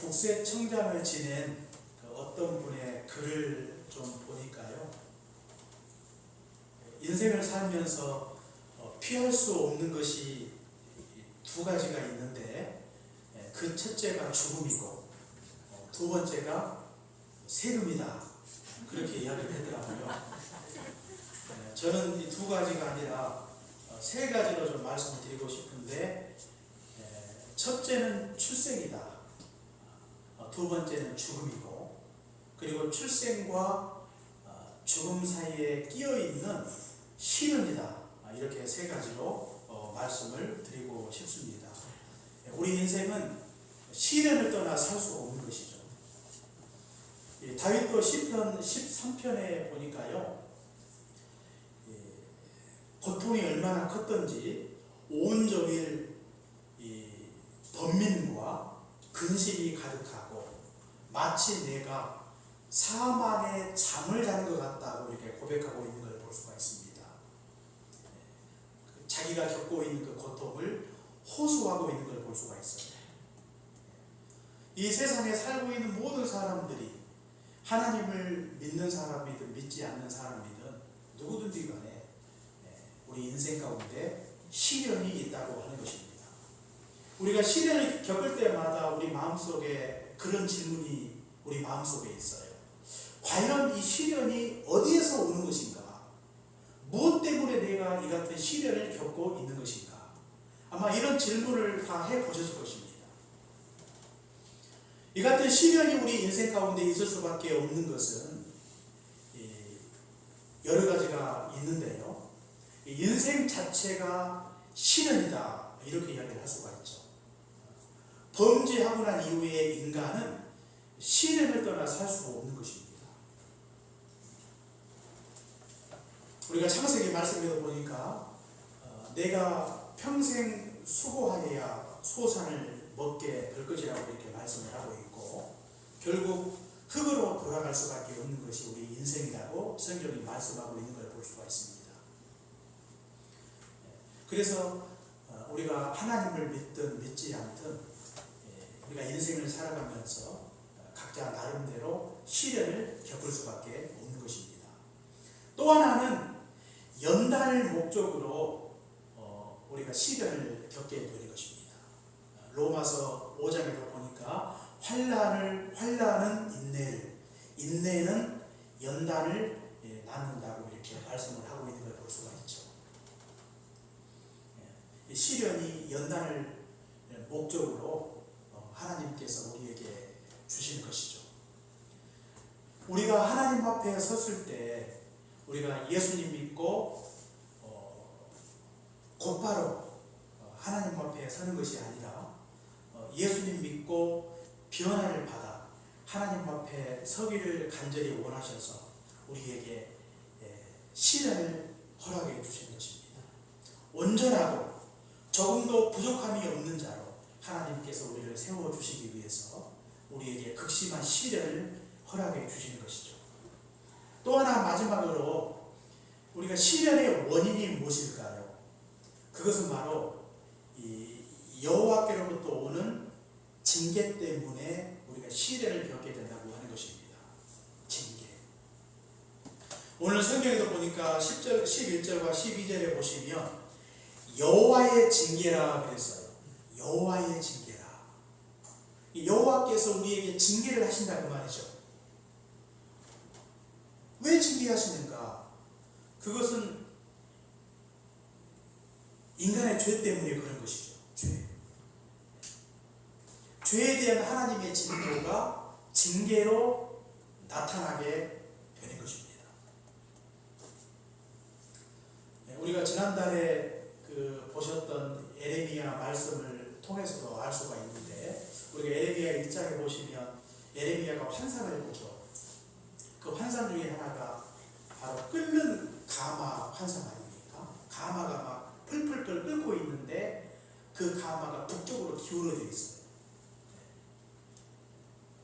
국세청장을 지낸 어떤 분의 글을 좀 보니까요, 인생을 살면서 피할 수 없는 것이 두 가지가 있는데, 그 첫째가 죽음이고 두 번째가 세금이다, 그렇게 이야기를 하더라고요. 저는 이 두 가지가 아니라 세 가지로 좀 말씀을 드리고 싶은데, 첫째는 출생이다, 두 번째는 죽음이고, 그리고 출생과 죽음 사이에 끼어있는 시련이다, 이렇게 세 가지로 말씀을 드리고 싶습니다. 우리 인생은 시련을 떠나 살 수 없는 것이죠. 다윗도 시편 13편에 보니까요, 고통이 얼마나 컸던지 온종일 번민과 근심이 가득하고 마치 내가 사망의 잠을 자는 것 같다고 이렇게 고백하고 있는 걸 볼 수가 있습니다. 자기가 겪고 있는 그 고통을 호소하고 있는 걸 볼 수가 있어요. 이 세상에 살고 있는 모든 사람들이 하나님을 믿는 사람이든 믿지 않는 사람이든 누구든지 간에 우리 인생 가운데 시련이 있다고 하는 것입니다. 우리가 시련을 겪을 때마다 우리 마음속에 그런 질문이 우리 마음속에 있어요. 과연 이 시련이 어디에서 오는 것인가? 무엇 때문에 내가 이 같은 시련을 겪고 있는 것인가? 아마 이런 질문을 다 해보셨을 것입니다. 이 같은 시련이 우리 인생 가운데 있을 수밖에 없는 것은 여러 가지가 있는데요, 인생 자체가 시련이다, 이렇게 이야기를 할 수가 있죠. 범죄하고 난 이후에 인간은 시련을 떠나 살 수 없는 것입니다. 우리가 창세기 말씀에도 보니까 내가 평생 수고하여야 소산을 먹게 될 것이라고 이렇게 말씀을 하고 있고, 결국 흙으로 돌아갈 수밖에 없는 것이 우리 인생이라고 성경이 말씀하고 있는 걸 볼 수가 있습니다. 그래서 우리가 하나님을 믿든 믿지 않든 우리가 인생을 살아가면서 각자 나름대로 시련을 겪을 수밖에 없는 것입니다. 또 하나는 연단을 목적으로 우리가 시련을 겪게 되는 것입니다. 로마서 5장에도 보니까 환난은 인내를, 인내는 연단을 낳는다고 이렇게 말씀을 하고 있는 걸 볼 수가 있죠. 시련이 연단을 목적으로 하나님께서 우리에게 주신 것이죠. 우리가 하나님 앞에 섰을 때 우리가 예수님 믿고 곧바로 하나님 앞에 서는 것이 아니라 예수님 믿고 변화를 받아 하나님 앞에 서기를 간절히 원하셔서 우리에게 시련을 허락해 주신 것입니다. 온전하고 조금도 부족함이 없는 자로 하나님께서 우리를 세워주시기 위해서 우리에게 극심한 시련을 허락해 주시는 것이죠. 또 하나 마지막으로 우리가 시련의 원인이 무엇일까요? 그것은 바로 이 여호와께로부터 오는 징계 때문에 우리가 시련을 겪게 된다고 하는 것입니다. 징계. 오늘 성경에도 보니까 10절, 11절과 12절에 보시면 여호와의 징계라 그랬어요. 여호와의 징계라. 여호와께서 우리에게 징계를 하신다 그 말이죠. 왜 징계하시는가? 그것은 인간의 죄 때문에 그런 것이죠. 죄에 대한 하나님의 진노가 징계로 나타나게 되는 것입니다. 우리가 지난달에 보셨던 에레미야 말씀을 통해서도 알 수가 있는데, 우리가 에레미야 1장에 보시면 에레미야가 환상을 보죠. 그 환상 중에 하나가 바로 끓는 가마 환상 아닙니까? 가마가 막 풀풀 끓고 있는데 그 가마가 북쪽으로 기울어져 있어요.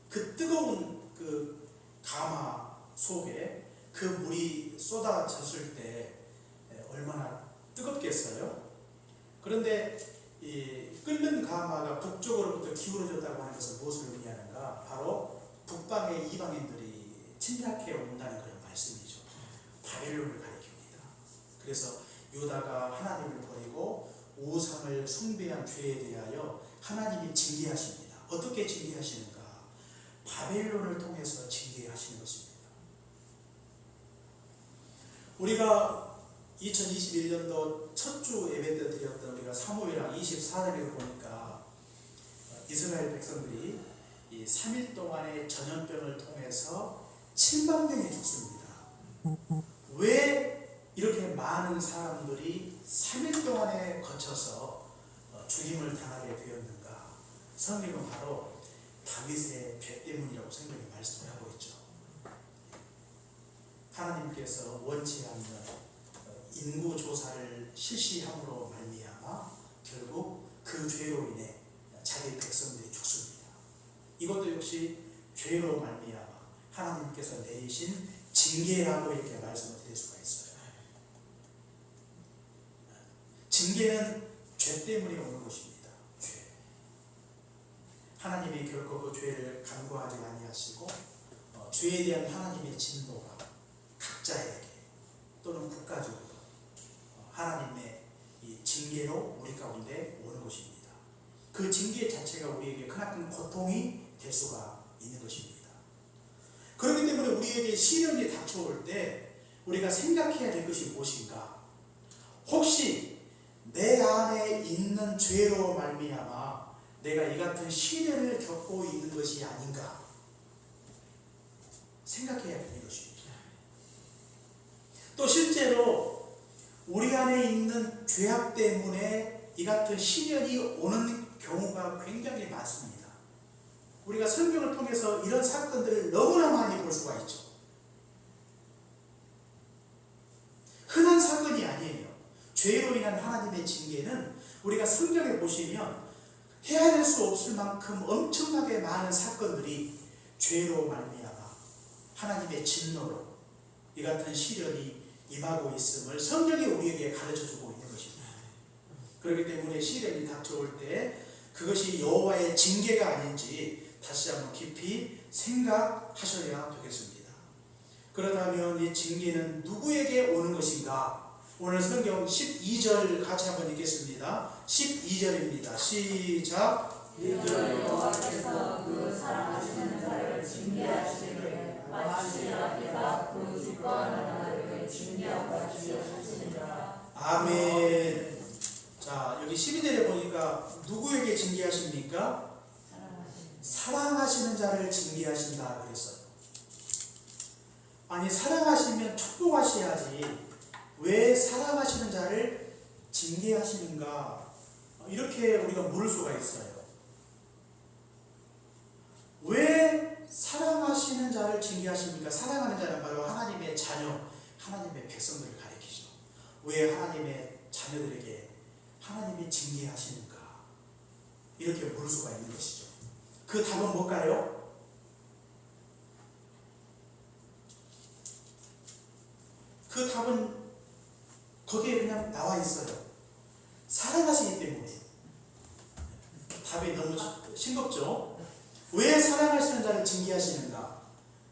그 뜨거운 그 가마 속에 그 물이 쏟아졌을 때 얼마나 뜨겁겠어요? 그런데 이 끓는 가마가 북쪽으로부터 기울어졌다고 하는 것은 무엇을 의미하는가? 바로 북방의 이방인들이 침략해 온다는 그런 말씀이죠. 바벨론을 가리킵니다. 그래서 유다가 하나님을 버리고 우상을 숭배한 죄에 대하여 하나님이 징계하십니다. 어떻게 징계하시는가? 바벨론을 통해서 징계하시는 것입니다. 우리가 2021년도 첫 주 예배 때 드렸던 우리가 사무엘하 24장에서 보니까 이스라엘 백성들이 이 3일 동안의 전염병을 통해서 7만 명이 죽습니다. 왜 이렇게 많은 사람들이 3일 동안에 거쳐서 죽임을 당하게 되었는가? 성경은 바로 다윗의 죄 때문이라고 성경이 말씀을 하고 있죠. 하나님께서 원치 않는 인구 조사를 실시함으로 말미암아 결국 그 죄로 인해 자기 백성들이 죽습니다. 이것도 역시 죄로 말미암아 하나님께서 내리신 징계라고 이렇게 말씀을 드릴 수가 있어요. 징계는 죄 때문에 오는 것입니다. 죄. 하나님이 결코 그 죄를 간과하지 아니하시고 죄에 대한 하나님의 진노가 각자에게 또는 국가적으로 하나님의 이 징계로 우리 가운데 오는 것입니다. 그 징계 자체가 우리에게 크나큰 고통이 될 수가 있는 것입니다. 그렇기 때문에 우리에게 시련이 닥쳐올 때 우리가 생각해야 될 것이 무엇인가? 혹시 내 안에 있는 죄로 말미암아 내가 이 같은 시련을 겪고 있는 것이 아닌가? 생각해야 되는 것입니다. 또 실제로 우리 안에 있는 죄악 때문에 이 같은 시련이 오는 경우가 굉장히 많습니다. 우리가 성경을 통해서 이런 사건들을 너무나 많이 볼 수가 있죠. 흔한 사건이 아니에요. 죄로 인한 하나님의 징계는 우리가 성경에 보시면 헤아릴 수 없을 만큼 엄청나게 많은 사건들이 죄로 말미암아 하나님의 진노로 이 같은 시련이 임하고 있음을 성경이 우리에게 가르쳐주고 있는 것입니다. 그렇기 때문에 시련이 닥쳐올 때 그것이 여호와의 징계가 아닌지 다시 한번 깊이 생각하셔야 되겠습니다. 그렇다면 이 징계는 누구에게 오는 것인가? 오늘 성경 12절 같이 한번 읽겠습니다. 12절입니다. 시작. 여호와께서 그 사랑하시는 자를 징계하시되 마치 아기가 그 기뻐하는 아들에게 징계함 같이 하시니라. 아멘. 자, 여기 12절에 보니까 누구에게 징계하십니까? 사랑하시는 자를 징계하신다 그랬어요. 아니, 사랑하시면 축복하셔야지 왜 사랑하시는 자를 징계하시는가? 이렇게 우리가 물을 수가 있어요. 왜 사랑하시는 자를 징계하십니까? 사랑하는 자는 바로 하나님의 자녀, 하나님의 백성들을 가리키죠. 왜 하나님의 자녀들에게 하나님이 징계하시는가? 이렇게 물을 수가 있는 것이죠. 그 답은 뭘까요? 그 답은 거기에 그냥 나와 있어요. 사랑하시기 때문에. 답이 너무 싱겁죠? 왜 사랑하시는 자를 징계하시는가?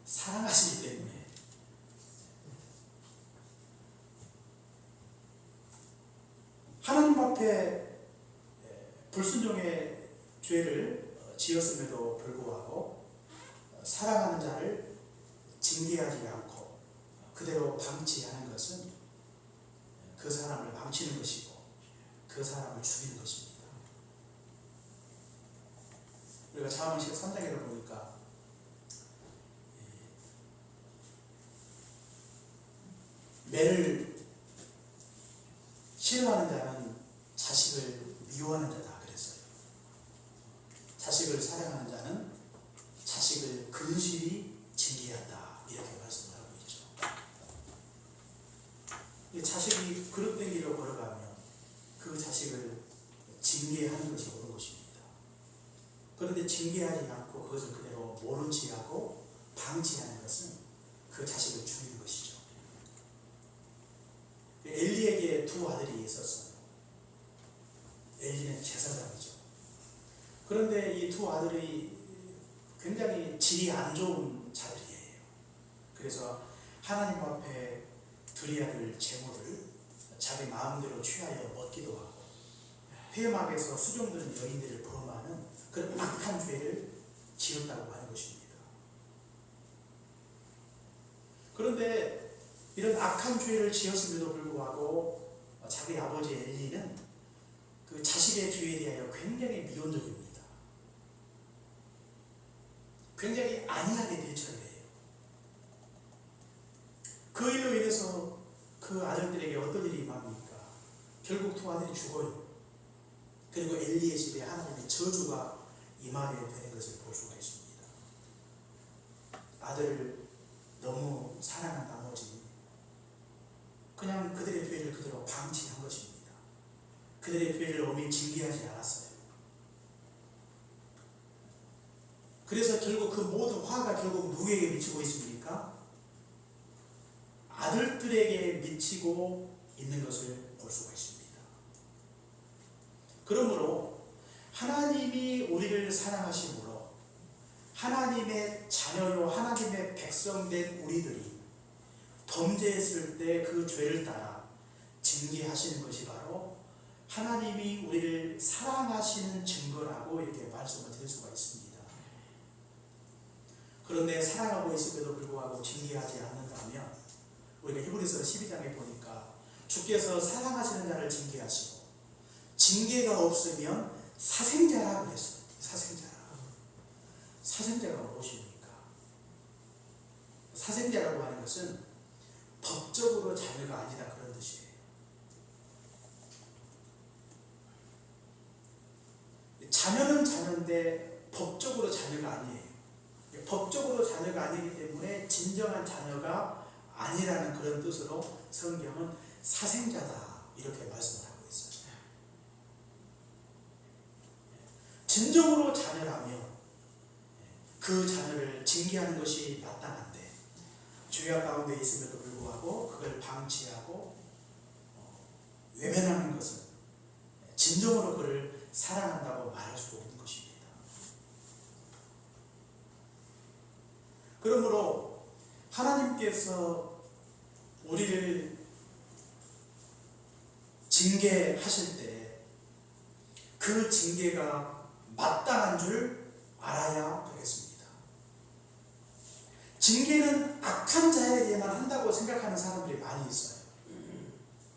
사랑하시기 때문에. 하나님 앞에 불순종의 죄를 지었음에도 불구하고 사랑하는 자를 징계하지 않고 그대로 방치하는 것은 그 사람을 망치는 것이고 그 사람을 죽이는 것입니다. 우리가 잠언 13장에도 보니까 매를 싫어하는 자는 자식을 미워하는 자다 그랬어요. 자식을 사랑하는 자는 자식을 근실히 징계한다 이렇게 말씀을 하고 있죠. 자식이 그릇된 길로 걸어가면 그 자식을 징계하는 것이 옳은 것입니다. 그런데 징계하지 않고 그것을 그대로 모른 체하고 방치하는 것은 그 자식을 죽이는 것이죠. 엘리에게 두 아들이 있었어요. 엘리는 제사장이죠. 그런데 이 두 아들이 굉장히 질이 안 좋은 자들이에요. 그래서 하나님 앞에 드려야 될 제물을 자기 마음대로 취하여 먹기도 하고 회막에서 수종드는 여인들을 범하는 그런 악한 죄를 지었다고 하는 것입니다. 그런데 이런 악한 죄를 지었음에도 불구하고 자기 아버지 엘리는 그 자식의 죄에 대하여 굉장히 미온적입니다. 굉장히 안이하게 대처를 해요. 그 일로 인해서 그 아들들에게 어떤 일이 임합니까? 결국 두 아들이 죽어요. 그리고 엘리의 집에 하나님의 저주가 임하게 되는 것을 볼 수가 있습니다. 아들을 너무 사랑한 나머지 그냥 그들의 죄를 그대로 방치한 것입니다. 그들의 죄를 엄히 징계하지 않았어요. 그래서 결국 그 모든 화가 결국 누구에게 미치고 있습니까? 아들들에게 미치고 있는 것을 볼 수가 있습니다. 그러므로 하나님이 우리를 사랑하심으로 하나님의 자녀요 하나님의 백성된 우리들이 범죄했을 때 그 죄를 따라 징계하시는 것이 바로 하나님이 우리를 사랑하시는 증거라고 이렇게 말씀을 드릴 수가 있습니다. 그런데 사랑하고 있음에도 불구하고 징계하지 않는다면 우리가 히브리서 12장에 보니까 주께서 사랑하시는 자를 징계하시고 징계가 없으면 사생자라 그랬어요. 사생자라. 사생자가 무엇입니까? 사생자라고 하는 것은 법적으로 자녀가 아니다 그런 뜻이에요. 자녀는 자녀인데 법적으로 자녀가 아니에요. 법적으로 자녀가 아니기 때문에 진정한 자녀가 아니라는 그런 뜻으로 성경은 사생자다 이렇게 말씀을 하고 있어요. 진정으로 자녀라면 그 자녀를 징계하는 것이 마땅한데 죄악 가운데 있음에도 불구하고 그걸 방치하고 외면하는 것은 진정으로 그를 사랑한다고 말할 수 없는 것입니다. 그러므로 하나님께서 우리를 징계하실 때 그 징계가 마땅한 줄 알아야 되겠습니다. 징계는 악한 자에게만 한다고 생각하는 사람들이 많이 있어요.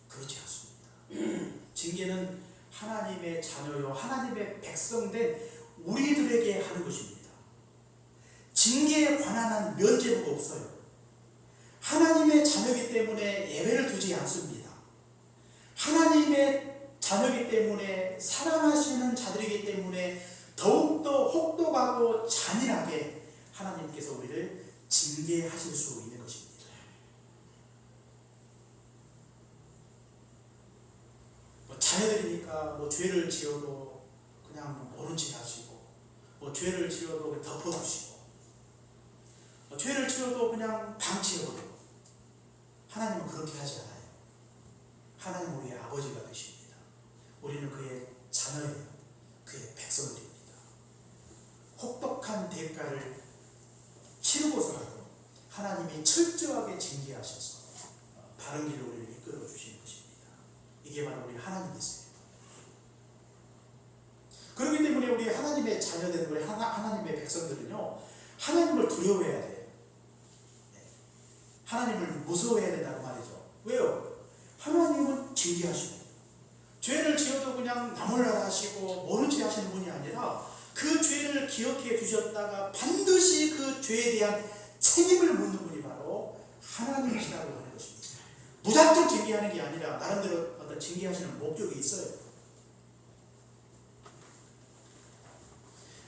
그렇지 않습니다. 징계는 하나님의 자녀요 하나님의 백성된 우리들에게 하는 것입니다. 징계에 관한 한 면죄부가 없어요. 하나님의 자녀이기 때문에 예외를 두지 않습니다. 하나님의 자녀이기 때문에 사랑하시는 자들이기 때문에 더욱더 혹독하고 잔인하게 하나님께서 우리를 징계하실 수 있는 것입니다. 자녀들이니까 죄를 지어도 그냥 모른 척 하시고 죄를 지어도 덮어두시고 죄를 지어도 그냥 방치해버리고 하나님은 그렇게 하지 않아요. 하나님은 우리의 아버지가 되십니다. 우리는 그의 자녀예요. 그의 백성들입니다. 혹독한 대가를 치르고서라도 하나님이 철저하게 징계하셔서 바른 길로 우리를 이끌어 주시는 것입니다. 이게 바로 우리 하나님이세요. 그렇기 때문에 우리 하나님의 자녀된 우리 하나님의 백성들은요 하나님을 두려워해야 돼요. 하나님을 무서워해야 된다고 말이죠. 왜요? 하나님은 징계하시고 죄를 지어도 그냥 나몰라라 하시고 모른 체 하시는 분이 아니라 그 죄를 기억해 주셨다가 반드시 그 죄에 대한 책임을 묻는 분이 바로 하나님이시라고 하는 것입니다. 무작정 징계하는 게 아니라 나름대로 어떤 징계하시는 목적이 있어요.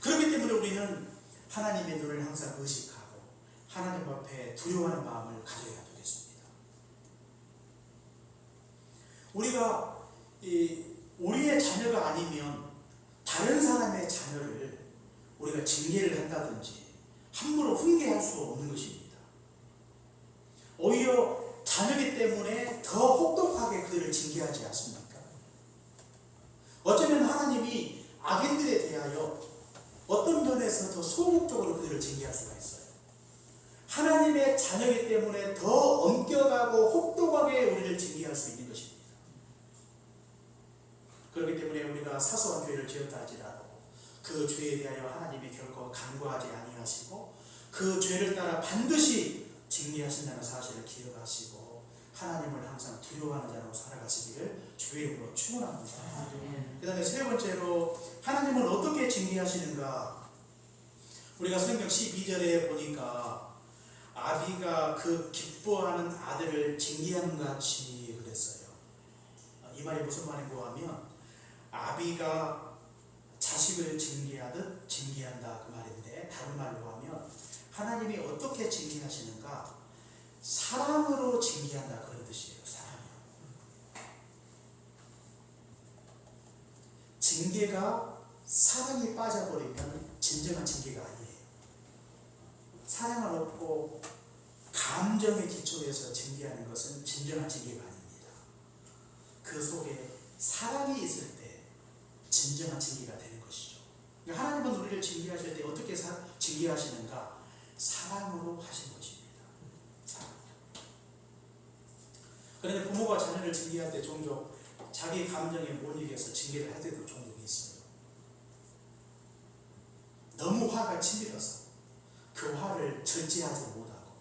그렇기 때문에 우리는 하나님의 눈을 항상 의식하고 하나님 앞에 두려워하는 마음을 가져야 되겠습니다. 우리가 우리의 자녀가 아니면 다른 사람의 자녀를 우리가 징계를 한다든지 함부로 훈계할 수 없는 것입니다. 오히려 자녀이기 때문에 더 혹독하게 그들을 징계하지 않습니까? 어쩌면 하나님이 악인들에 대하여 어떤 면에서 더 소극적으로 그들을 징계할 수가 있어요. 하나님의 자녀이기 때문에 더 엄격하고 혹독하게 우리를 징계할 수 있는 것입니다. 그렇기 때문에 우리가 사소한 죄를 지었다 할지라도 그 죄에 대하여 하나님이 결코 간과하지 아니하시고 그 죄를 따라 반드시 징계하신다는 사실을 기억하시고 하나님을 항상 두려워하는 자로 살아가시기를 주의 이름으로 축원합니다. 그 다음에 세 번째로 하나님은 어떻게 징계하시는가? 우리가 성경 12절에 보니까 아비가 그 기뻐하는 아들을 징계하는 같이 그랬어요. 이 말이 무슨 말인고 하면 아비가 자식을 징계하듯 징계한다 그 말인데, 다른 말로 하면 하나님이 어떻게 징계하시는가? 사랑으로 징계한다 그런 뜻이에요. 사랑으로. 징계가 사랑이 빠져버리면 진정한 징계가 아니에요. 사랑을 없고 감정의 기초에서 징계하는 것은 진정한 징계가 아닙니다. 그 속에 사랑이 있을 때 진정한 징계가 되는 것이죠. 그러니까 하나님은 우리를 징계하실 때 어떻게 징계하시는가? 사랑으로 하신 것입니다. 사랑. 그런데 부모가 자녀를 징계할 때 종종 자기 감정에 못 이겨서 징계를 할 때도 종종 있어요. 너무 화가 치밀어서 그 화를 절제하지 못하고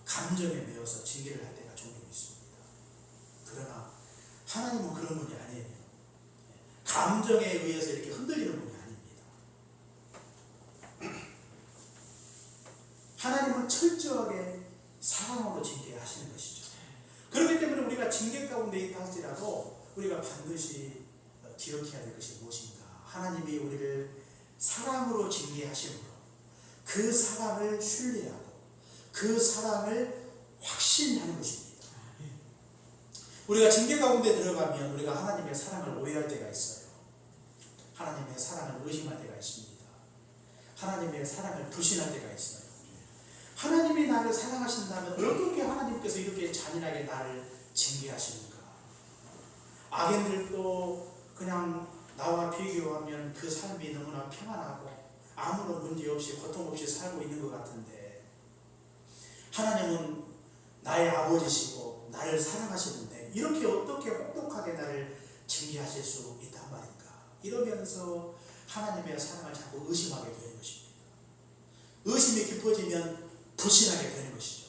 감정에 매여서 징계를 할 때가 종종 있습니다. 그러나 하나님은 그런 분이 아니에요. 감정에 의해서 이렇게 흔들리는 분이 아닙니다. 하나님은 철저하게 사랑으로 징계하시는 것이죠. 그렇기 때문에 우리가 징계 가운데 있다 할지라도 우리가 반드시 기억해야 될 것이 무엇인가? 하나님이 우리를 사랑으로 징계하심으로 그 사랑을 신뢰하고 그 사랑을 확신하는 것입니다. 우리가 징계 가운데 들어가면 우리가 하나님의 사랑을 오해할 때가 있어요. 하나님의 사랑을 의심할 때가 있습니다. 하나님의 사랑을 불신할 때가 있어요. 하나님이 나를 사랑하신다면 어떻게 하나님께서 이렇게 잔인하게 나를 징계하시는가? 악인들도 그냥 나와 비교하면 그 삶이 너무나 평안하고 아무런 문제 없이 고통 없이 살고 있는 것 같은데, 하나님은 나의 아버지시고 나를 사랑하시는데 이렇게 어떻게 혹독하게 나를 징계하실 수 있단 말인가? 이러면서 하나님의 사랑을 자꾸 의심하게 되는 것입니다. 의심이 깊어지면 불신하게 되는 것이죠.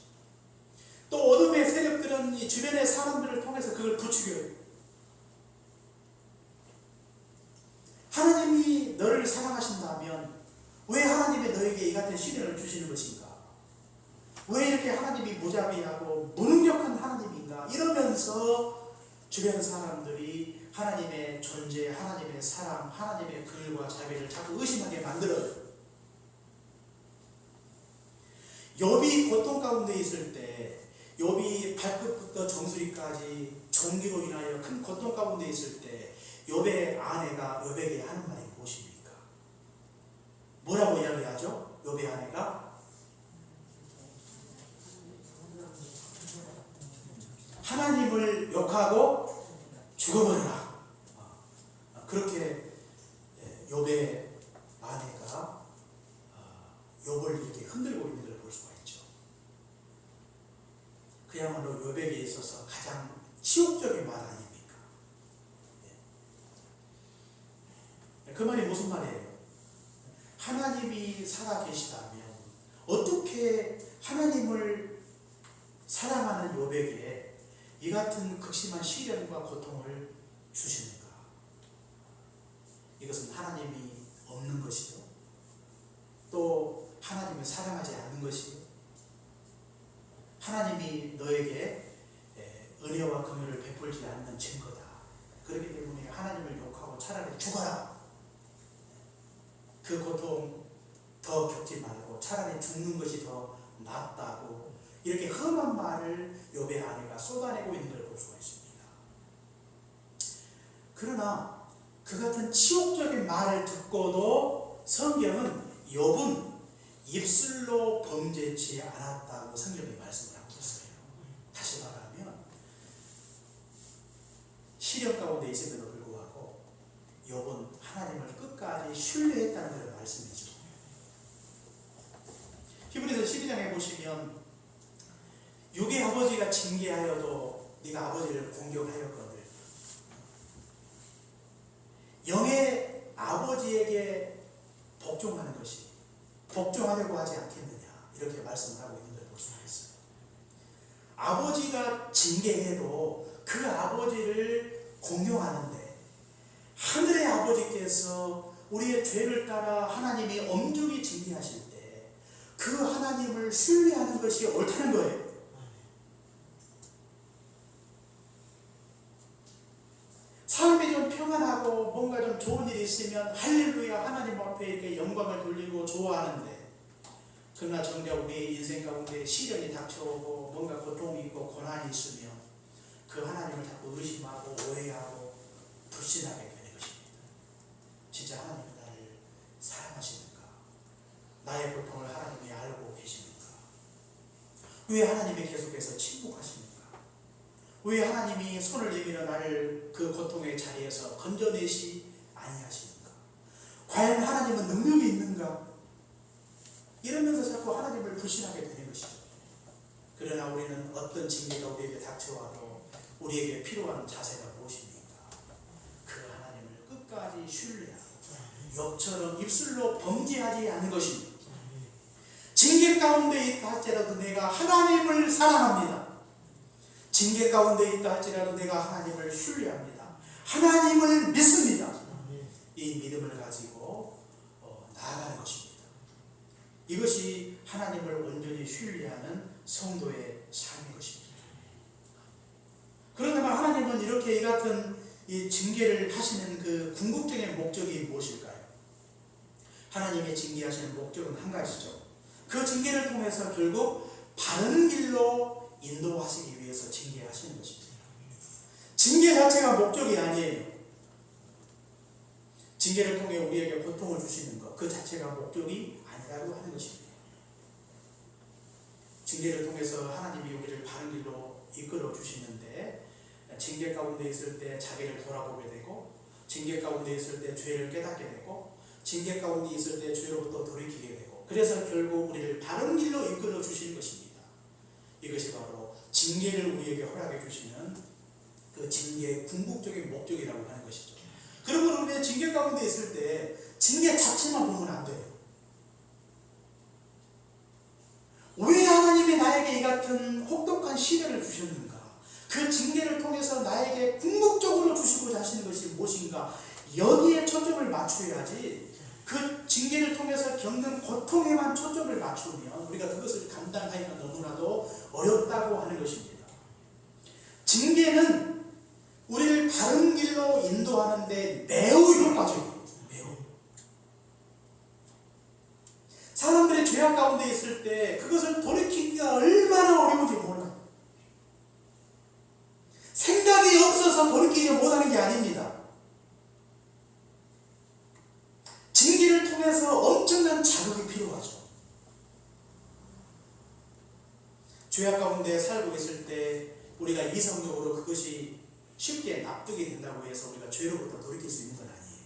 또 어둠의 세력들은 이 주변의 사람들을 통해서 그걸 부추겨요. 하나님이 너를 사랑하신다면 왜 하나님이 너에게 이 같은 시련을 주시는 것인가? 왜 이렇게 하나님이 무자비하고 무능력한 하나님인가? 이러면서 주변 사람들이 하나님의 존재, 하나님의 사랑, 하나님의 긍휼과 자비를 자꾸 의심하게 만들어요. 욥이 고통 가운데 있을 때, 욥이 발끝부터 정수리까지 종기로 인하여 큰 고통 가운데 있을 때 욥의 아내가 욥에게 하는 말이 무엇입니까? 뭐라고 이야기하죠? 욥의 아내가 하나님을 욕하고 죽어버려라. 그렇게 욥의 아내가 욥을 이렇게 흔들고 있는 걸 볼 수가 있죠. 그야말로 욥에게 있어서 가장 치욕적인 말 아닙니까? 그 말이 무슨 말이에요? 하나님이 살아계시다면 어떻게 하나님을 사랑하는 욥에게 이 같은 극심한 시련과 고통을 주시는가? 이것은 하나님이 없는 것이요, 또 하나님을 사랑하지 않는 것이요, 하나님이 너에게 은혜와 긍휼을 베풀지 않는 증거다. 그렇기 때문에 하나님을 욕하고 차라리 죽어라. 그 고통 더 겪지 말고 차라리 죽는 것이 더 낫다고 이렇게 험한 말을 욥의 아내가 쏟아내고 있는 걸 볼 수가 있습니다. 그러나 그 같은 치욕적인 말을 듣고도 성경은 욥은 입술로 범죄치 않았다고 성경이 말씀을 하고 있어요. 다시 말하면 시련 가운데 있음에도 불구하고 욥은 하나님을 끝까지 신뢰했다는 걸 말씀이죠. 히브리서 12장에 보시면 육의 아버지가 징계하여도 네가 아버지를 공경하였거늘 영의 아버지에게 복종하는 것이 복종하려고 하지 않겠느냐, 이렇게 말씀을 하고 있는 걸 볼 수가 있어요. 아버지가 징계해도 그 아버지를 공경하는데 하늘의 아버지께서 우리의 죄를 따라 하나님이 엄중히 징계하실 때 그 하나님을 신뢰하는 것이 옳다는 거예요. 삶이 좀 평안하고 뭔가 좀 좋은 일이 있으면 할렐루야 하나님 앞에 이렇게 영광을 돌리고 좋아하는데, 그러나 정작 우리의 인생 가운데 시련이 닥쳐오고 뭔가 고통이 있고 고난이 있으면 그 하나님을 자꾸 의심하고 오해하고 불신하게 되는 것입니다. 진짜 하나님은 나를 사랑하십니까? 나의 고통을 하나님이 알고 계십니까? 왜 하나님이 계속해서 침묵하십니까? 왜 하나님이 손을 내밀어 나를 그 고통의 자리에서 건져내시 아니하십니까? 과연 하나님은 능력이 있는가? 이러면서 자꾸 하나님을 불신하게 되는 것이죠. 그러나 우리는 어떤 징계가 우리에게 닥쳐와도 우리에게 필요한 자세가 무엇입니까? 그 하나님을 끝까지 신뢰하고 욥처럼 입술로 범죄하지 않는 것입니다. 징계 가운데 있다 할지라도 내가 하나님을 사랑합니다. 징계 가운데 있다 할지라도 내가 하나님을 신뢰합니다. 하나님을 믿습니다. 이 믿음을 가지고 나아가는 것입니다. 이것이 하나님을 온전히 신뢰하는 성도의 삶인 것입니다. 그렇다면 하나님은 이렇게 이 같은 이 징계를 하시는 그 궁극적인 목적이 무엇일까요? 하나님의 징계하시는 목적은 한 가지죠. 그 징계를 통해서 결국 바른 길로 인도하시기 위해서 징계하시는 것입니다. 징계 자체가 목적이 아니에요. 징계를 통해 우리에게 고통을 주시는 것, 그 자체가 목적이 아니라고 하는 것입니다. 징계를 통해서 하나님이 우리를 바른 길로 이끌어 주시는데, 징계 가운데 있을 때 자기를 돌아보게 되고, 징계 가운데 있을 때 죄를 깨닫게 되고, 징계 가운데 있을 때 죄로부터 돌이키게 되고, 그래서 결국 우리를 바른 길로 이끌어 주시는 것입니다. 이것이 바로 징계를 우리에게 허락해 주시는 그 징계의 궁극적인 목적이라고 하는 것이죠. 그러면 우리의 징계 가운데 있을 때 징계 자체만 보면 안 돼요. 왜 하나님이 나에게 이 같은 혹독한 시련을 주셨는가? 그 징계를 통해서 나에게 궁극적으로 주시고자 하시는 것이 무엇인가? 여기에 초점을 맞춰야지, 그 징계를 통해서 겪는 고통에만 초점을 맞추면 우리가 그것을 감당하기가 너무나도 어렵다고 하는 것입니다. 징계는 우리를 바른 길로 인도하는데 매우 효과적이에요. 매우. 사람들이 죄악 가운데 있을 때 그것을 돌이키기가 얼마나 어려운지 몰라요. 생각이 없어서 돌이키지 못하는 게 아닙니다. 징계를 통해서 엄청난 자극이 필요하죠. 죄악 가운데 살고 있을 때 우리가 이성적으로 그것이 쉽게 납득이 된다고 해서 우리가 죄로부터 돌이킬 수 있는 건 아니에요.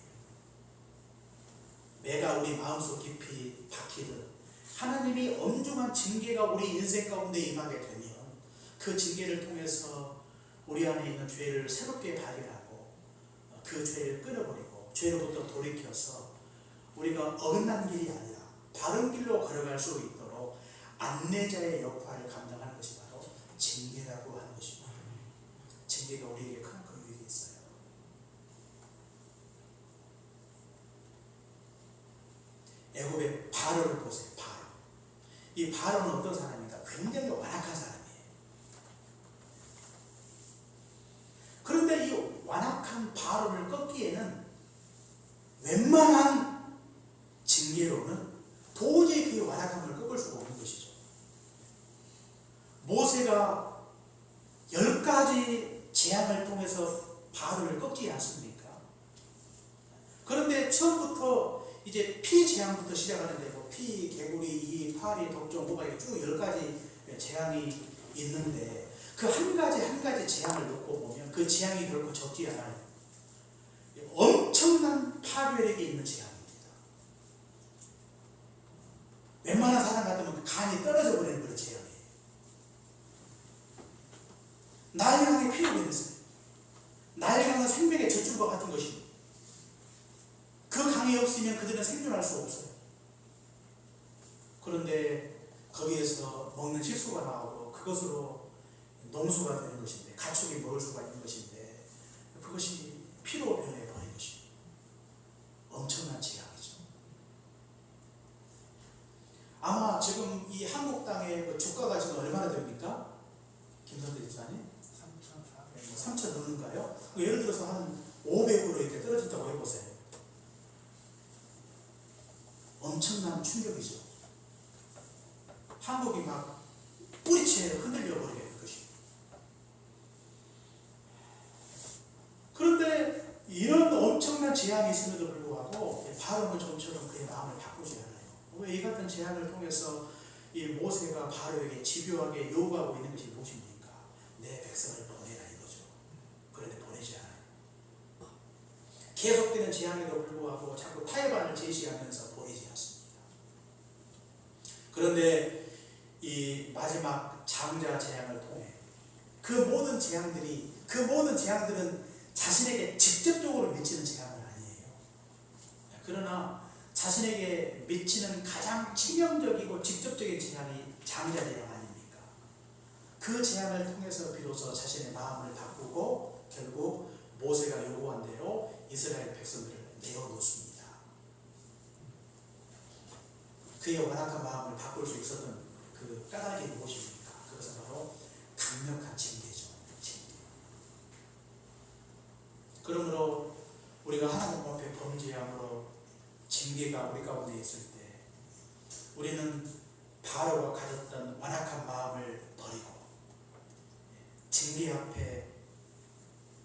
내가 우리 마음속 깊이 박히듯 하나님이 엄중한 징계가 우리 인생 가운데 임하게 되면 그 징계를 통해서 우리 안에 있는 죄를 새롭게 발견하고 그 죄를 끊어버리고 죄로부터 돌이켜서 우리가 어긋난 길이 아니라 바른 길로 걸어갈 수 있도록 안내자의 역할을 감당하는 것이 바로 징계라고 하는 것입니다. 징계가 우리에게 크나큰 의미가 있어요. 애굽의 바로를 보세요. 바로. 이 바로는 어떤 사람입니까? 굉장히 완악한 사람이에요. 그런데 이 완악한 바로를 꺾기에는 웬만한 징계로는 도저히 그 완악함을 꺾을 수가 없는 것이죠. 모세가 10가지 재앙을 통해서 바로를 꺾지 않습니까? 그런데 처음부터 이제 피 재앙부터 시작하는데 뭐 피, 개구리, 이, 파리, 독종, 호박 쭉 10가지 재앙이 있는데 그 한 가지 한 가지 재앙을 놓고 보면 그 재앙이 결코 적지 않아요. 엄청 엄청난 파괴력이 있는 재앙입니다. 웬만한 사람 같으면 간이 떨어져 버리는 그런 재앙이에요. 나일강이 필요가 있어요. 나일강은 생명의 젖줄과 같은 것입니다. 그 강이 없으면 그들은 생존할 수 없어요. 그런데 거기에서 먹는 식수가 나오고 그것으로 농수가 되는 것인데, 가축이 먹을 수가 있는 것인데, 그것이 피로 변해버린 것입니다. 엄청난 재앙이죠. 아마 지금 이 한국 땅의 그 주가가 지금 얼마나 됩니까? 김선대 집사님? 3,000 넘는가요? 예를 들어서 한 500으로 이렇게 떨어졌다고 해보세요. 엄청난 충격이죠. 한국이 막 뿌리채 흔들려 버리게 될 것입니다. 그런데 이런 엄청난 재앙이 있음에도 불구하고 바로는 좀처럼 그의 마음을 바꾸지 않아요. 왜 이 같은 재앙을 통해서 이 모세가 바로에게 집요하게 요구하고 있는 것이 무엇입니까? 내 백성을 보내라 이거죠. 그런데 보내지 않아요. 계속되는 재앙에도 불구하고 자꾸 타협안을 제시하면서 보내지 않습니다. 그런데 이 마지막 장자 재앙을 통해 그 모든 재앙들은 자신에게 직접적으로 미치는 재앙은 아니에요. 그러나 자신에게 미치는 가장 치명적이고 직접적인 재앙이 장자 재앙 아닙니까? 그 재앙을 통해서 비로소 자신의 마음을 바꾸고 결국 모세가 요구한 대로 이스라엘 백성들을 내어놓습니다. 그의 완악한 마음을 바꿀 수 있었던 그 까닭이 무엇입니까? 그것은 바로 강력한 징계죠. 징계. 그러므로 우리가 하나님 앞에 범죄함으로 징계가 우리 가운데 있을 때 우리는 바로가 가졌던 완악한 마음을 버리고 징계 앞에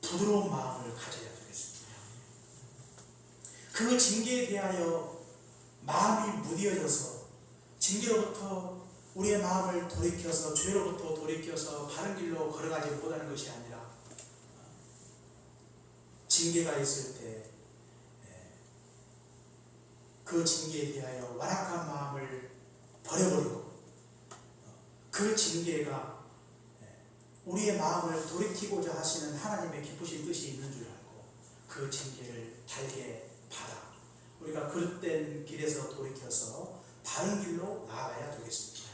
부드러운 마음을 가져야 되겠습니다. 그 징계에 대하여 마음이 무뎌져서 징계로부터 우리의 마음을 돌이켜서 죄로부터 돌이켜서 바른 길로 걸어가지 못하는 것이 아니라 징계가 있을 때 그 징계에 대하여 완악한 마음을 버려버리고 그 징계가 우리의 마음을 돌이키고자 하시는 하나님의 기쁘신 뜻이 있는 줄 알고 그 징계를 달게 받아 우리가 그릇된 길에서 돌이켜서 바른 길로 나아가야 되겠습니다.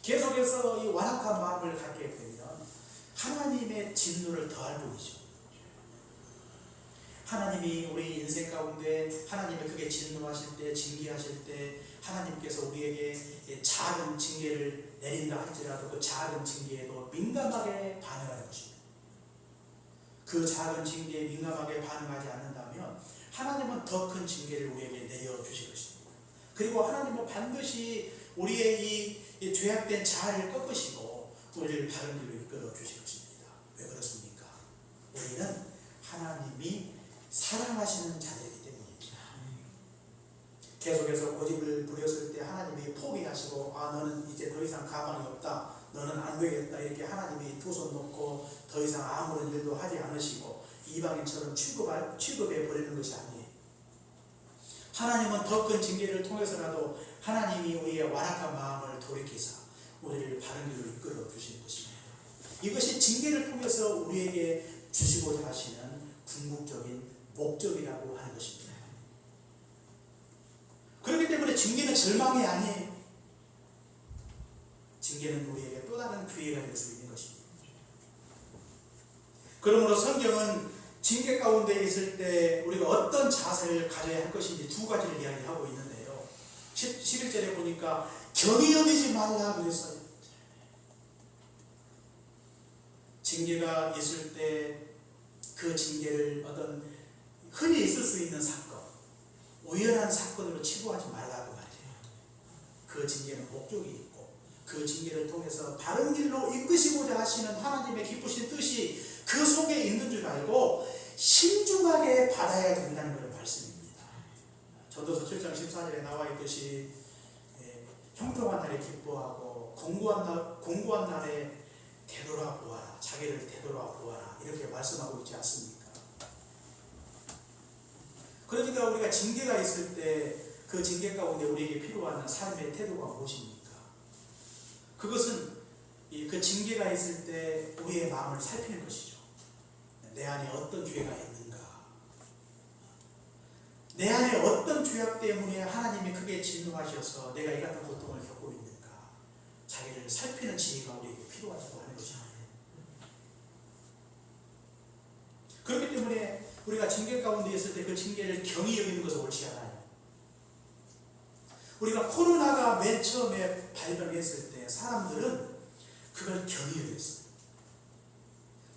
계속해서 이 완악한 마음을 갖게 되면 하나님의 진노를 더할 뿐이죠. 하나님이 우리 인생 가운데 하나님의 크게 진노하실 때, 징계하실 때 하나님께서 우리에게 작은 징계를 내린다 할지라도 그 작은 징계에도 민감하게 반응하는 것입니다. 그 작은 징계에 민감하게 반응하지 않는다면 하나님은 더 큰 징계를 우리에게 내려주실 것입니다. 그리고 하나님은 반드시 우리의 이 죄악된 자아를 꺾으시고 우리를 바른 길로 이끌어 주실 것입니다. 왜 그렇습니까? 우리는 하나님이 사랑하시는 자들이기 때문입니다. 계속해서 고집을 부렸을 때 하나님이 포기하시고 너는 이제 더 이상 가망이 없다, 너는 안 되겠다 이렇게 하나님이 두 손 놓고 더 이상 아무런 일도 하지 않으시고 이방인처럼 취급해 버리는 것이 아니에요. 하나님은 더 큰 징계를 통해서라도 하나님이 우리의 완악한 마음을 돌이키사 우리를 바른 길로 이끌어 주시는 것입니다. 이것이 징계를 통해서 우리에게 주시고자 하시는 궁극적인 목적이라고 하는 것입니다. 그렇기 때문에 징계는 절망이 아니에요. 징계는 우리에게 또 다른 기회가 될 수 있는 것입니다. 그러므로 성경은 징계 가운데 있을 때 우리가 어떤 자세를 가져야 할 것인지 두 가지를 이야기하고 있는데요. 11절에 보니까 경히 여기지 말라 그랬어요. 징계가 있을 때 그 징계를 어떤 흔히 있을 수 있는 사건, 우연한 사건으로 치부하지 말라고 말이에요. 그 징계는 목적이 있고 그 징계를 통해서 바른 길로 이끄시고자 하시는 하나님의 기쁘신 뜻이 그 속에 있는 줄 알고 신중하게 받아야 된다는 그런 말씀입니다. 전도서 7장 14절에 나와 있듯이 형통한 날에 기뻐하고 공고한 날에 되돌아보아라, 자기를 되돌아보아라 이렇게 말씀하고 있지 않습니까? 그러니까 우리가 징계가 있을 때 그 징계 가운데 우리에게 필요한 삶의 태도가 무엇입니까? 그것은 그 징계가 있을 때 우리의 마음을 살피는 것이죠. 내 안에 어떤 죄가 있는가? 내 안에 어떤 죄악 때문에 하나님이 크게 진노하셔서 내가 이 같은 고통을 겪고 있는가? 자기를 살피는 지혜가 우리에게 필요하다고 하는 것입니다. 그렇기 때문에 우리가 징계 가운데 있을 때 그 징계를 경히 여기는 것은 옳지 않아요. 우리가 코로나가 맨 처음에 발병했을 때 사람들은 그걸 경히 여겼어요.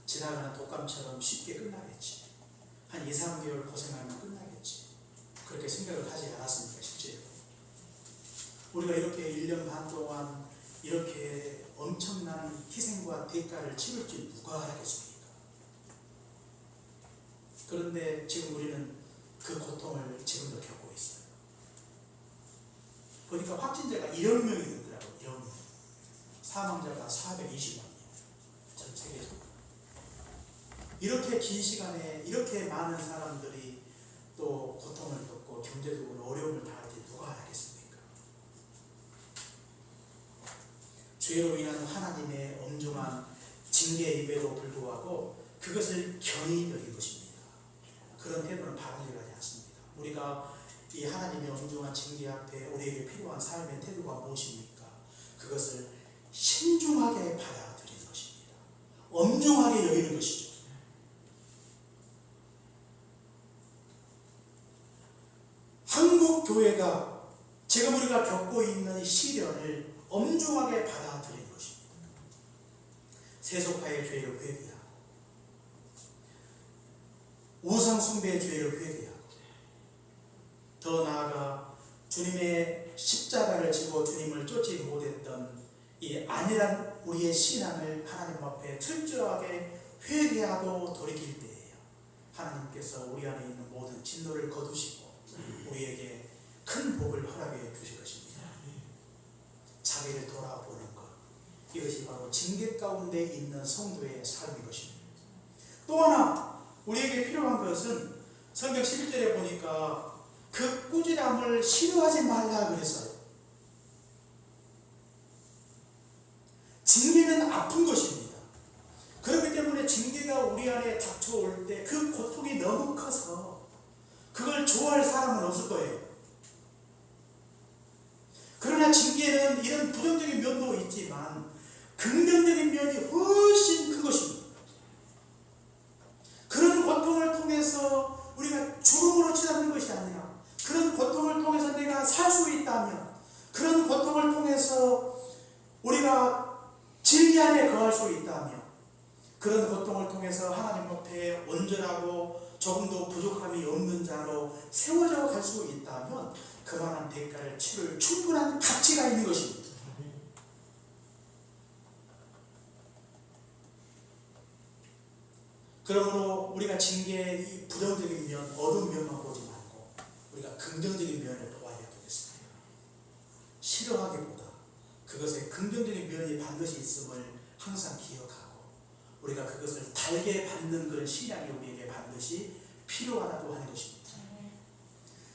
지나가는 독감처럼 쉽게 끝나겠지. 한 2, 3개월 고생하면 끝나겠지. 그렇게 생각을 하지 않았습니까? 실제로. 우리가 이렇게 1년 반 동안 이렇게 엄청난 희생과 대가를 치를 줄 누가 알았겠습니까? 그런데 지금 우리는 그 고통을 지금도 겪고 있어요. 보니까 확진자가 1억 명이 됐더라고요. 1억 명. 사망자가 420만 명. 전 세계적으로. 이렇게 긴 시간에 이렇게 많은 사람들이 또 고통을 겪고 경제적으로 어려움을 당할 때 누가 알았겠습니까? 죄로 인한 하나님의 엄중한 징계임에도 불구하고 그것을 경히 여긴 것입니다. 그런 태도는 바르게 하지 않습니다. 우리가 이 하나님의 엄중한 징계 앞에 우리에게 필요한 삶의 태도가 무엇입니까? 그것을 신중하게 받아들이는 것입니다. 엄중하게 여기는 것이죠. 한국 교회가 지금 우리가 겪고 있는 시련을 엄중하게 받아들이는 것입니다. 세속화의 죄를 회개하고 우상 숭배의 죄를 회개하고 더 나아가 주님의 십자가를 지고 주님을 쫓지 못했던 이 안일한 우리의 신앙을 하나님 앞에 철저하게 회개하고 돌이킬 때예요. 하나님께서 우리 안에 있는 모든 진노를 거두시고 우리에게 큰 복을 허락해 주실 것입니다. 자기를 돌아보는 것, 이것이 바로 징계 가운데 있는 성도의 삶인 것입니다. 또 하나 우리에게 필요한 것은 성경 11절에 보니까 그 꾸지람을 싫어하지 말라 그랬어요. 징계는 아픈 것입니다. 그렇기 때문에 징계가 우리 안에 닥쳐올 때 그 고통이 너무 커서 그걸 좋아할 사람은 없을 거예요. 그러나 징계는 이런 부정적인 면도 있지만 긍정적인 면이 훨씬 큰 것입니다. 그런 고통을 통해서 우리가 죽음으로 치닫는 것이 아니라 그런 고통을 통해서 내가 살 수 있다면, 그런 고통을 통해서 우리가 진리 안에 거할 수 있다면, 그런 고통을 통해서 하나님 앞에 온전하고 조금도 부족함이 없는 자로 세워져 갈 수 있다면 그만한 대가를 치를 충분한 가치가 있는 것입니다. 그러므로 우리가 징계의 이 부정적인 면, 어두운 면만 보지 말고 우리가 긍정적인 면을 보아야 되겠습니다. 싫어하기보다 그것의 긍정적인 면이 반드시 있음을 항상 기억하고 우리가 그것을 달게 받는 그런 신앙이 우리에게 반드시 필요하다고 하는 것입니다.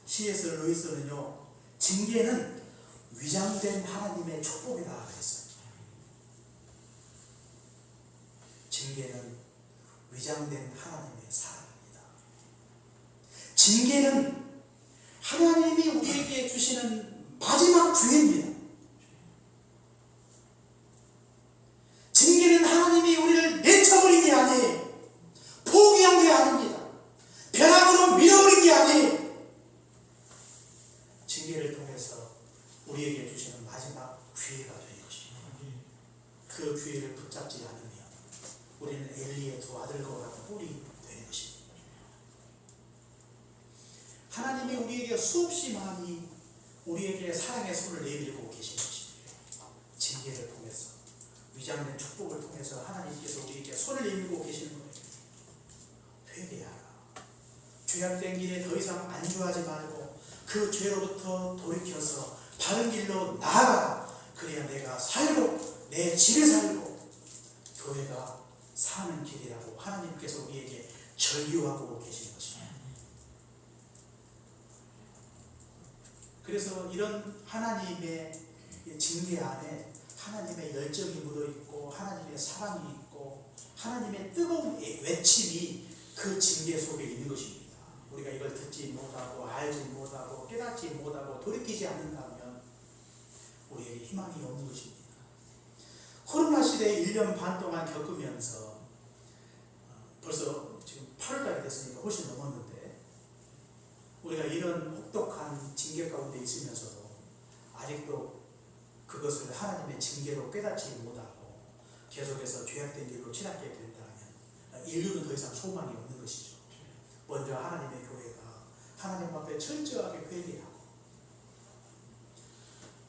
C.S. 루이스는요, 징계는 위장된 하나님의 축복이다 그랬어요. 징계는 위장된 하나님의 사랑입니다. 징계는 하나님이 우리에게 주시는 마지막 기회입니다. 징계는 하나님이 우리를 내쳐버린 게 아니에요. 포기한 게 아닙니다. 벼락으로 밀어버린 게 아니에요. 징계를 통해서 우리에게 주시는 마지막 기회가 되는 것입니다. 그 기회를 붙잡지 않으면 우리는 엘리의 두 아들과 같은 꼴이 되는 것입니다. 하나님이 우리에게 수없이 많이 우리에게 사랑의 손을 내밀고 계시는 것입니다. 징계를 통해서, 위장된 축복을 통해서 하나님께서 우리에게 손을 내밀고 계시는 거예요. 회개하라. 죄악된 길에 더 이상 안주하지 말고 그 죄로부터 돌이켜서 바른 길로 나아가라. 그래야 내가 살고 내 집에 살고 교회가 사는 길이라고 하나님께서 우리에게 전유하고 계시는 것입니다. 그래서 이런 하나님의 징계 안에 하나님의 열정이 묻어있고 하나님의 사랑이 있고 하나님의 뜨거운 외침이 그 징계 속에 있는 것입니다. 우리가 이걸 듣지 못하고 알지 못하고 깨닫지 못하고 돌이키지 않는다면 우리에게 희망이 없는 것입니다. 코로나 시대에 1년 반 동안 겪으면서 벌써 지금 8월달이 됐으니까 훨씬 넘었는데 우리가 이런 혹독한 징계 가운데 있으면서도 아직도 그것을 하나님의 징계로 깨닫지 못하고 계속해서 죄악된 길로 치닫게 된다면 인류는 더 이상 소망이 없는 것이죠. 먼저 하나님의 교회가 하나님 앞에 철저하게 회개하고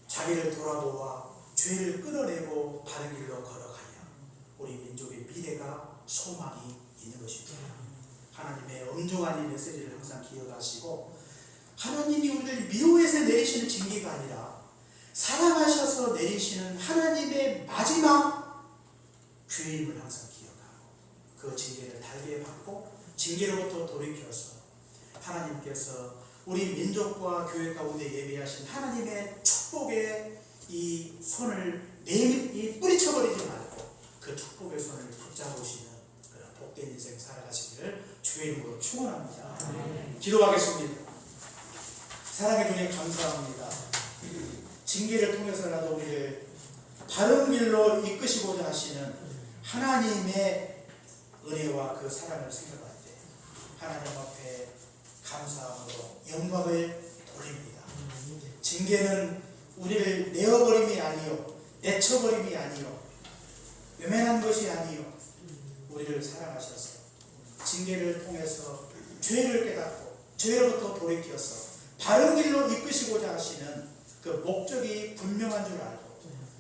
자기를 돌아보아 죄를 끊어내고 바른 길로 걸어가야 우리 민족의 미래가 소망이 있는 것입니다. 하나님의 엄중한 이 메시지를 항상 기억하시고 하나님이 우리를 미워해서 내리시는 징계가 아니라 사랑하셔서 내리시는 하나님의 마지막 죄임을 항상 기억하고 그 징계를 달게 받고 징계로부터 돌이켜서 하나님께서 우리 민족과 교회 가운데 예비하신 하나님의 축복의 이 손을 뿌리쳐버리지 말고 그 축복의 손을 붙잡으시는 그런 복된 인생 살아가시기를 주의 이름으로 축원합니다. 기도하겠습니다. 사랑의 주님 감사합니다. 징계를 통해서라도 우리를 바른 길로 이끄시고자 하시는 하나님의 은혜와 그 사랑을 생각할 때 하나님 앞에 감사함으로 영광을 돌립니다. 징계는 우리를 내어버림이 아니요 내쳐버림이 아니요 외면한 것이 아니요 우리를 사랑하셔서 징계를 통해서 죄를 깨닫고 죄로부터 돌이켜서 바른 길로 이끄시고자 하시는 그 목적이 분명한 줄 알고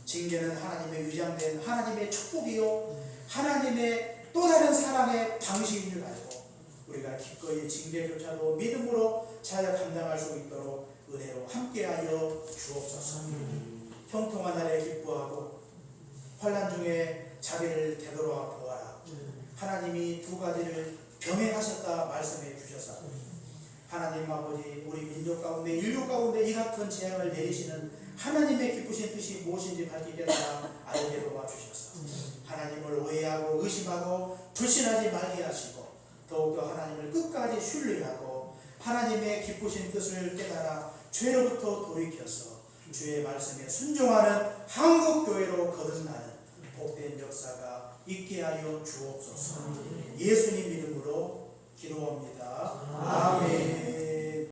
징계는 하나님의 위장된 하나님의 축복이요 하나님의 또 다른 사랑의 방식인 줄 알고 우리가 기꺼이 징계조차도 믿음으로 잘 감당할 수 있도록 은혜로 함께하여 주옵소서. 형통한 날에 기뻐하고 환난 중에 자기를 되돌아 보아라. 하나님이 두 가지를 병행하셨다 말씀해 주셔서 하나님 아버지 우리 민족 가운데 인류 가운데 이 같은 재앙을 내리시는 하나님의 기쁘신 뜻이 무엇인지 밝히게 하라 알게 도와주셔서 하나님을 오해하고 의심하고 불신하지 말게 하시고 더욱더 하나님을 끝까지 신뢰하고 하나님의 기쁘신 뜻을 깨달아 죄로부터 돌이켜서 주의 말씀에 순종하는 한국교회로 거듭나는 복된 역사가 있게 하여 주옵소서. 예수님 이름으로 기도합니다. 아멘.